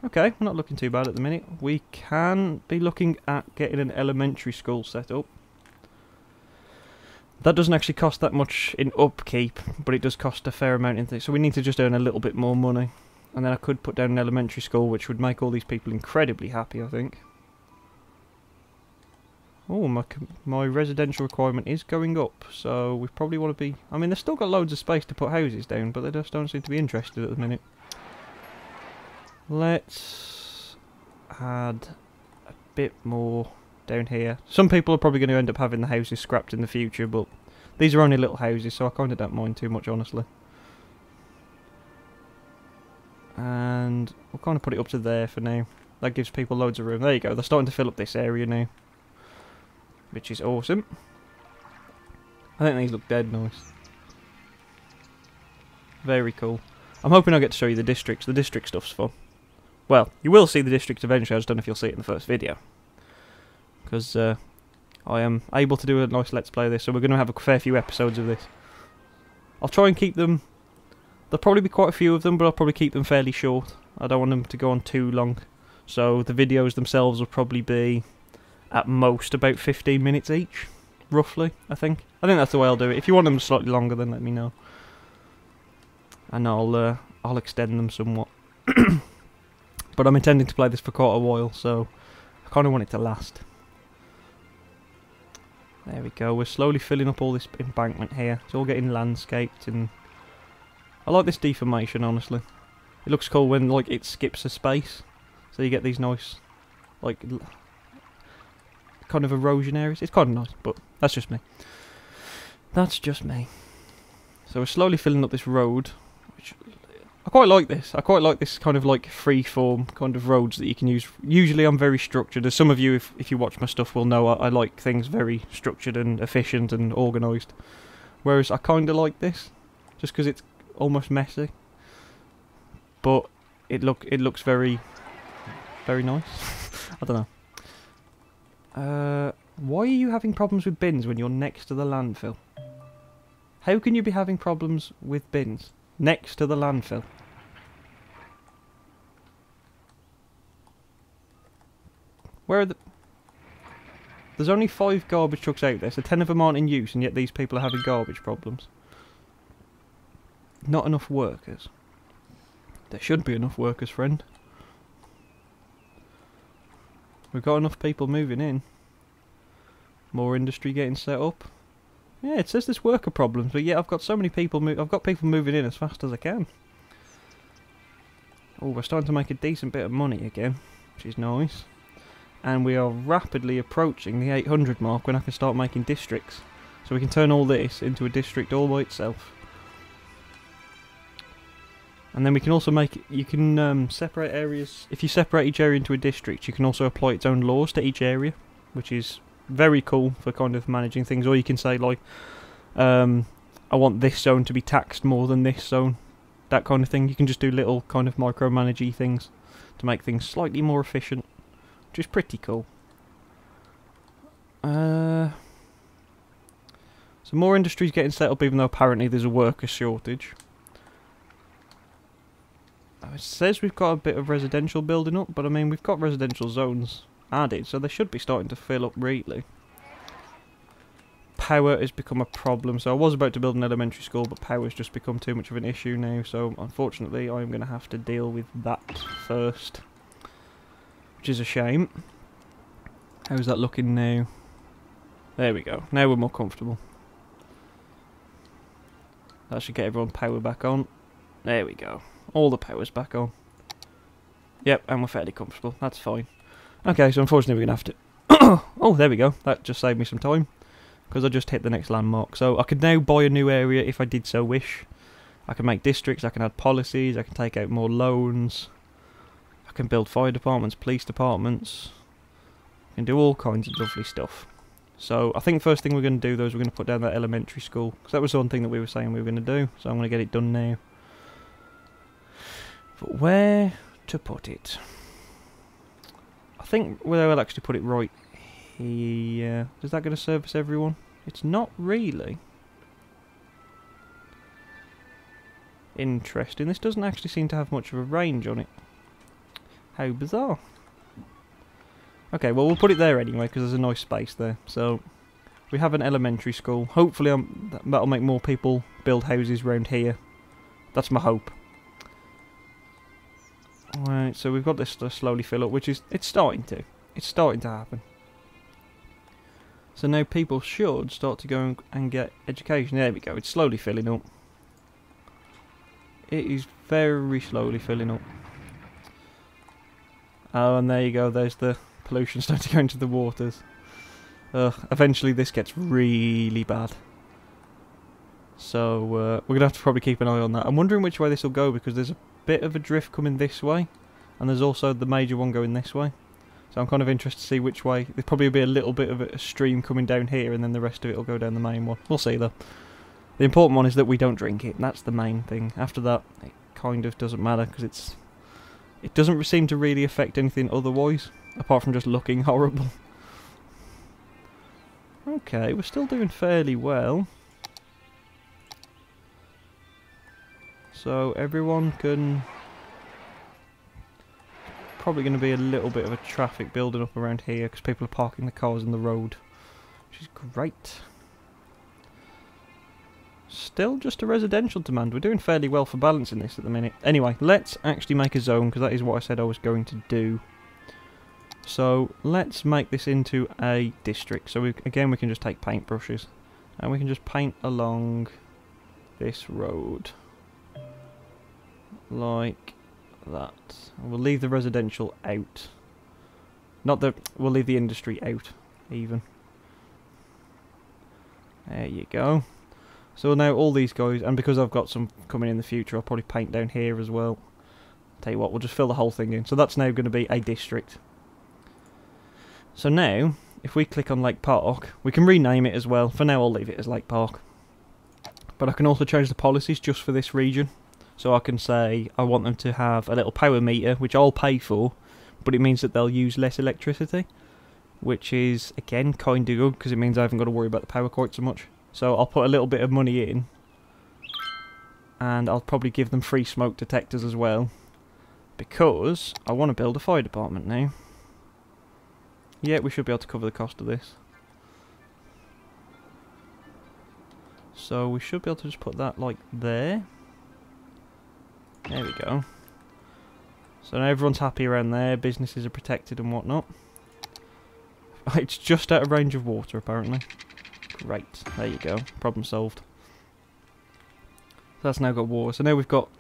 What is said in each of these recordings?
Okay, we're not looking too bad at the minute. We can be looking at getting an elementary school set up. That doesn't actually cost that much in upkeep, but it does cost a fair amount in things. So we need to just earn a little bit more money. And then I could put down an elementary school, which would make all these people incredibly happy, I think. Oh, my residential requirement is going up, so we probably want to be... I mean, they've still got loads of space to put houses down, but they just don't seem to be interested at the minute. Let's add a bit more down here. Some people are probably going to end up having the houses scrapped in the future, but these are only little houses, so I kind of don't mind too much, honestly. And we'll kind of put it up to there for now. That gives people loads of room. There you go, they're starting to fill up this area now, which is awesome. I think these look dead nice. Very cool. I'm hoping I'll get to show you the districts. The district stuff's fun. Well, you will see the district eventually, I just don't know if you'll see it in the first video. Because I am able to do a nice let's play of this, so we're going to have a fair few episodes of this. I'll try and keep them... There'll probably be quite a few of them, but I'll probably keep them fairly short. I don't want them to go on too long. So the videos themselves will probably be, at most, about 15 minutes each. Roughly, I think. I think that's the way I'll do it. If you want them slightly longer, then let me know. And I'll extend them somewhat. But I'm intending to play this for quite a while, so I kind of want it to last. There we go. We're slowly filling up all this embankment here. It's all getting landscaped, and I like this deformation, honestly. It looks cool when like it skips a space, so you get these nice, like, kind of erosion areas. It's kind of nice, but that's just me. That's just me. So we're slowly filling up this road, which I quite like this. I quite like this kind of like free-form kind of roads that you can use. Usually I'm very structured. As some of you, if you watch my stuff, will know I like things very structured and efficient and organised. Whereas I kind of like this, just because it's almost messy. But it looks very, very nice. I don't know. Why are you having problems with bins when you're next to the landfill? How can you be having problems with bins next to the landfill? Where are the... There's only 5 garbage trucks out there, so 10 of them aren't in use, and yet these people are having garbage problems. Not enough workers. There should be enough workers, friend. We've got enough people moving in. More industry getting set up. Yeah, it says there's worker problems, but yet I've got so many people. I've got people moving in as fast as I can. Oh, we're starting to make a decent bit of money again, which is nice. And we are rapidly approaching the 800 mark when I can start making districts. So we can turn all this into a district all by itself. And then we can also make... You can separate areas... If you separate each area into a district, you can also apply its own laws to each area, which is very cool for kind of managing things. Or you can say, like, I want this zone to be taxed more than this zone. That kind of thing. You can just do little kind of micromanagey things to make things slightly more efficient, which is pretty cool. So more industries getting set up, even though apparently there's a worker shortage. It says we've got a bit of residential building up, but I mean we've got residential zones added, so they should be starting to fill up really. Power has become a problem, so I was about to build an elementary school, but power's just become too much of an issue now, so unfortunately I'm going to have to deal with that first. Which is a shame. How's that looking now? There we go. Now we're more comfortable. That should get everyone power back on. There we go. All the power's back on. Yep, and we're fairly comfortable. That's fine. Okay, so unfortunately we're going to have to... Oh, there we go. That just saved me some time. Because I just hit the next landmark. So I could now buy a new area if I did so wish. I can make districts, I can add policies, I can take out more loans. I can build fire departments, police departments. I can do all kinds of lovely stuff. So I think the first thing we're going to do though is we're going to put down that elementary school. Because that was one thing that we were saying we were going to do. So I'm going to get it done now. But where to put it? I think where I'll actually put it right here. Is that going to service everyone? It's not really. Interesting. This doesn't actually seem to have much of a range on it. How bizarre. Okay, well we'll put it there anyway because there's a nice space there. So we have an elementary school. Hopefully that'll make more people build houses around here. That's my hope. Alright, so we've got this to slowly fill up, which is, it's starting to happen. So now people should start to go and get education. There we go, it's slowly filling up. It is very slowly filling up. Oh, and there you go, there's the pollution starting to go into the waters. Eventually this gets really bad. So we're going to have to probably keep an eye on that. I'm wondering which way this will go because there's a bit of a drift coming this way. And there's also the major one going this way. So I'm kind of interested to see which way. There'll probably be a little bit of a stream coming down here and then the rest of it will go down the main one. We'll see though. The important one is that we don't drink it. And that's the main thing. After that, it kind of doesn't matter because it doesn't seem to really affect anything otherwise. Apart from just looking horrible. Okay, we're still doing fairly well. So everyone can... Probably going to be a little bit of a traffic building up around here because people are parking the cars in the road. Which is great. Still just a residential demand. We're doing fairly well for balancing this at the minute. Anyway, let's actually make a zone because that is what I said I was going to do. So let's make this into a district. So again we can just take paintbrushes and we can just paint along this road like that. We'll leave the residential out. We'll leave the industry out even. There you go. So now all these guys, and because I've got some coming in the future, I'll probably paint down here as well. Tell you what, we'll just fill the whole thing in. So that's now going to be a district. So now, if we click on Lake Park, we can rename it as well. For now I'll leave it as Lake Park. But I can also change the policies just for this region. So I can say I want them to have a little power meter, which I'll pay for, but it means that they'll use less electricity. Which is, again, kind of good, because it means I haven't got to worry about the power quite so much. So I'll put a little bit of money in. And I'll probably give them free smoke detectors as well. Because I want to build a fire department now. Yeah, we should be able to cover the cost of this. So we should be able to just put that like there. There we go. So now everyone's happy around there, businesses are protected and whatnot. It's just out of range of water apparently. Great, there you go, problem solved. So that's now got water, so now we've got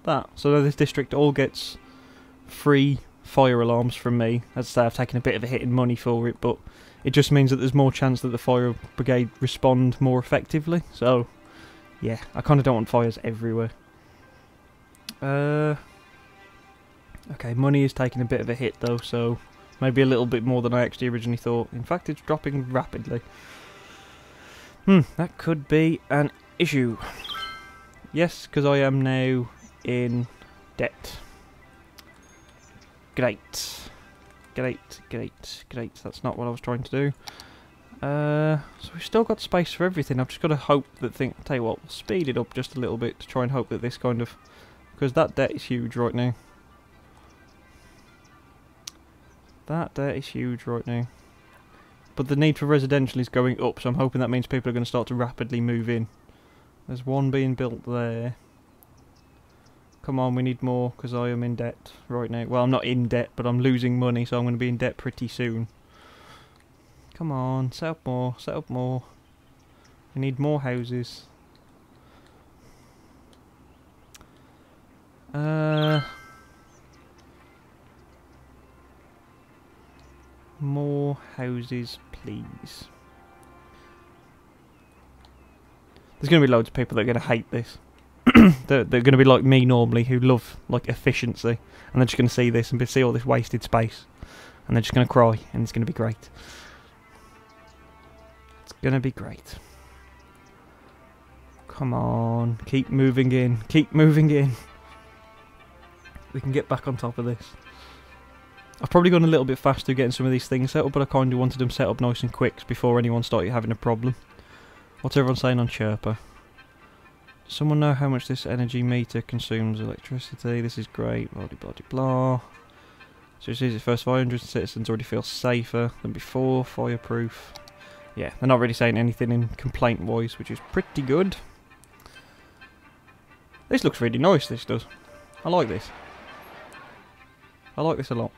that. So now this district all gets free fire alarms from me. As I say, I've taken a bit of a hit in money for it, but it just means that there's more chance that the fire brigade respond more effectively. So, yeah, I kind of don't want fires everywhere. Okay, money is taking a bit of a hit though, so maybe a little bit more than I actually originally thought. In fact, it's dropping rapidly. That could be an issue. Yes, because I am now in debt. Great. Great, great, great. That's not what I was trying to do. So we've still got space for everything. I've just got to hope that tell you what, we'll speed it up just a little bit to try and hope that this kind of... Because that debt is huge right now. That debt is huge right now. But the need for residential is going up, so I'm hoping that means people are going to start to rapidly move in. There's one being built there. Come on, we need more, because I am in debt right now. Well, I'm not in debt, but I'm losing money, so I'm going to be in debt pretty soon. Come on, set up more, set up more. We need more houses. More houses, please. There's going to be loads of people that are going to hate this. They're going to be like me normally, who love like efficiency, and they're just going to see this and see all this wasted space, and they're just going to cry, and it's going to be great. It's going to be great. Come on, keep moving in, keep moving in. We can get back on top of this. I've probably gone a little bit faster getting some of these things set up, but I kind of wanted them set up nice and quick before anyone started having a problem. What's everyone saying on Chirper? Does someone know how much this energy meter consumes electricity? This is great, blah blah blah blah. So it says the first 500 citizens already feel safer than before, fireproof. Yeah, they're not really saying anything in complaint-wise, which is pretty good. This looks really nice, this does. I like this. I like this a lot.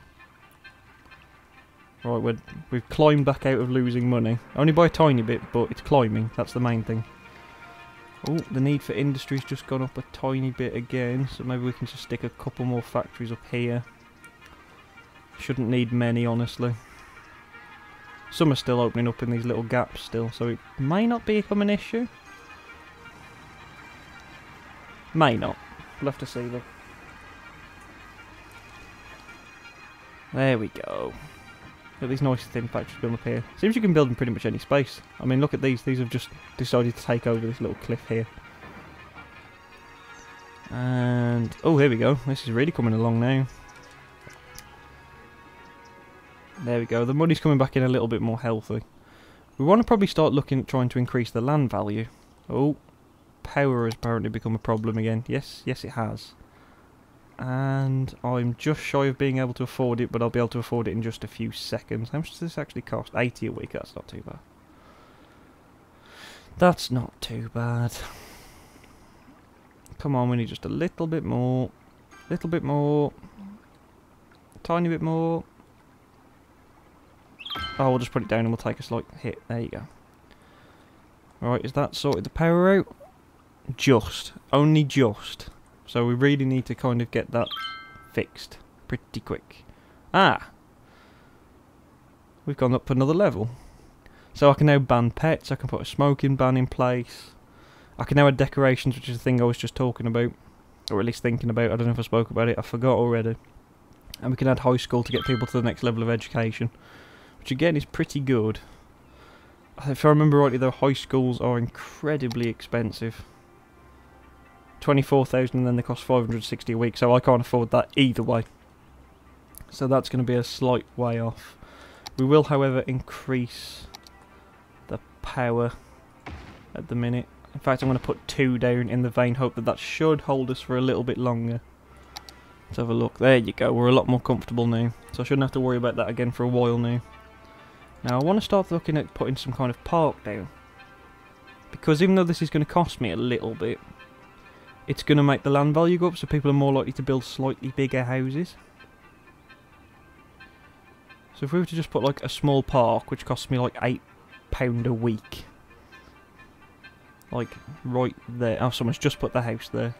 Right, we've climbed back out of losing money. Only by a tiny bit, but it's climbing. That's the main thing. Oh, the need for industry's just gone up a tiny bit again, so maybe we can just stick a couple more factories up here. Shouldn't need many, honestly. Some are still opening up in these little gaps still, so it may not become an issue. May not. We'll have to see though. There we go. Look at these nice thin factories built up here. Seems you can build in pretty much any space. I mean, look at these. These have just decided to take over this little cliff here. And, oh, here we go. This is really coming along now. There we go. The money's coming back in a little bit more healthy. We want to probably start looking at trying to increase the land value. Oh, power has apparently become a problem again. Yes, yes it has. And I'm just shy of being able to afford it, but I'll be able to afford it in just a few seconds. How much does this actually cost? 80 a week, that's not too bad. That's not too bad. Come on, we need just a little bit more. Little bit more. Tiny bit more. Oh, we'll just put it down and we'll take a slight hit. There you go. Alright, is that sorted the power out? Just. Only just. So we really need to kind of get that fixed pretty quick. Ah! We've gone up another level. So I can now ban pets, I can put a smoking ban in place. I can now add decorations, which is the thing I was just talking about. Or at least thinking about. I don't know if I spoke about it, I forgot already. And we can add high school to get people to the next level of education. Which again is pretty good. If I remember rightly though, high schools are incredibly expensive. 24,000 and then they cost 560 a week, so I can't afford that either way. So that's going to be a slight way off. We will, however, increase the power at the minute. In fact, I'm going to put 2 down in the vain hope that that should hold us for a little bit longer. Let's have a look. There you go. We're a lot more comfortable now. So I shouldn't have to worry about that again for a while now. Now, I want to start looking at putting some kind of park down. Because even though this is going to cost me a little bit, it's going to make the land value go up, so people are more likely to build slightly bigger houses. So if we were to just put like a small park, which costs me like £8 a week. Like, right there. Oh, someone's just put the house there.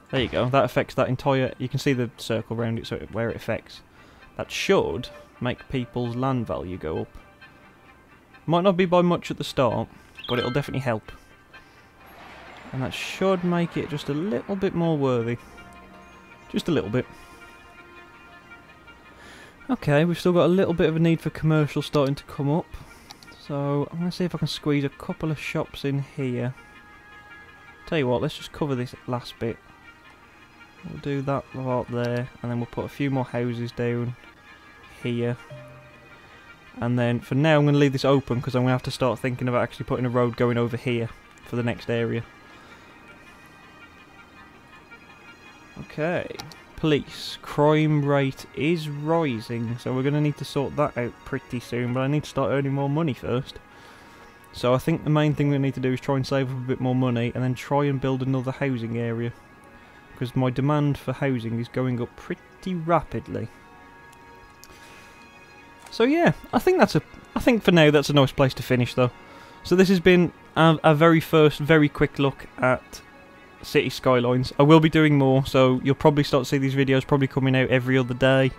There you go. That affects that entire... You can see the circle around it, so where it affects. That should make people's land value go up. Might not be by much at the start, but it'll definitely help. And that should make it just a little bit more worthy. Just a little bit. Okay, we've still got a little bit of a need for commercial starting to come up. So, I'm going to see if I can squeeze a couple of shops in here. Tell you what, let's just cover this last bit. We'll do that part there, and then we'll put a few more houses down here. And then, for now, I'm going to leave this open, because I'm going to have to start thinking about actually putting a road going over here for the next area. Okay, police. Crime rate is rising, so we're going to need to sort that out pretty soon, but I need to start earning more money first. So I think the main thing we need to do is try and save up a bit more money, and then try and build another housing area. Because my demand for housing is going up pretty rapidly. So yeah, I think for now that's a nice place to finish though. So this has been a very quick look at City Skylines. I will be doing more, so you'll probably start to see these videos probably coming out every other day.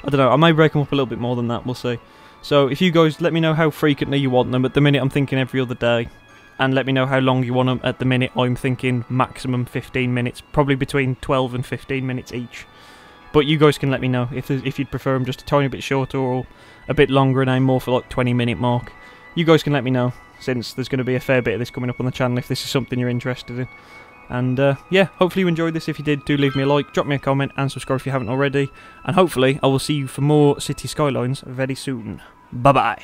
I don't know, I may break them up a little bit more than that, we'll see. So if you guys let me know how frequently you want them. At the minute I'm thinking every other day. And let me know how long you want them. At the minute I'm thinking maximum 15 minutes, probably between 12 and 15 minutes each. But you guys can let me know if you'd prefer them just a tiny bit shorter or a bit longer and aim more for like 20-minute mark. You guys can let me know, since there's going to be a fair bit of this coming up on the channel if this is something you're interested in. And yeah, hopefully you enjoyed this. If you did, do leave me a like, drop me a comment and subscribe if you haven't already. And hopefully I will see you for more City Skylines very soon. Bye bye.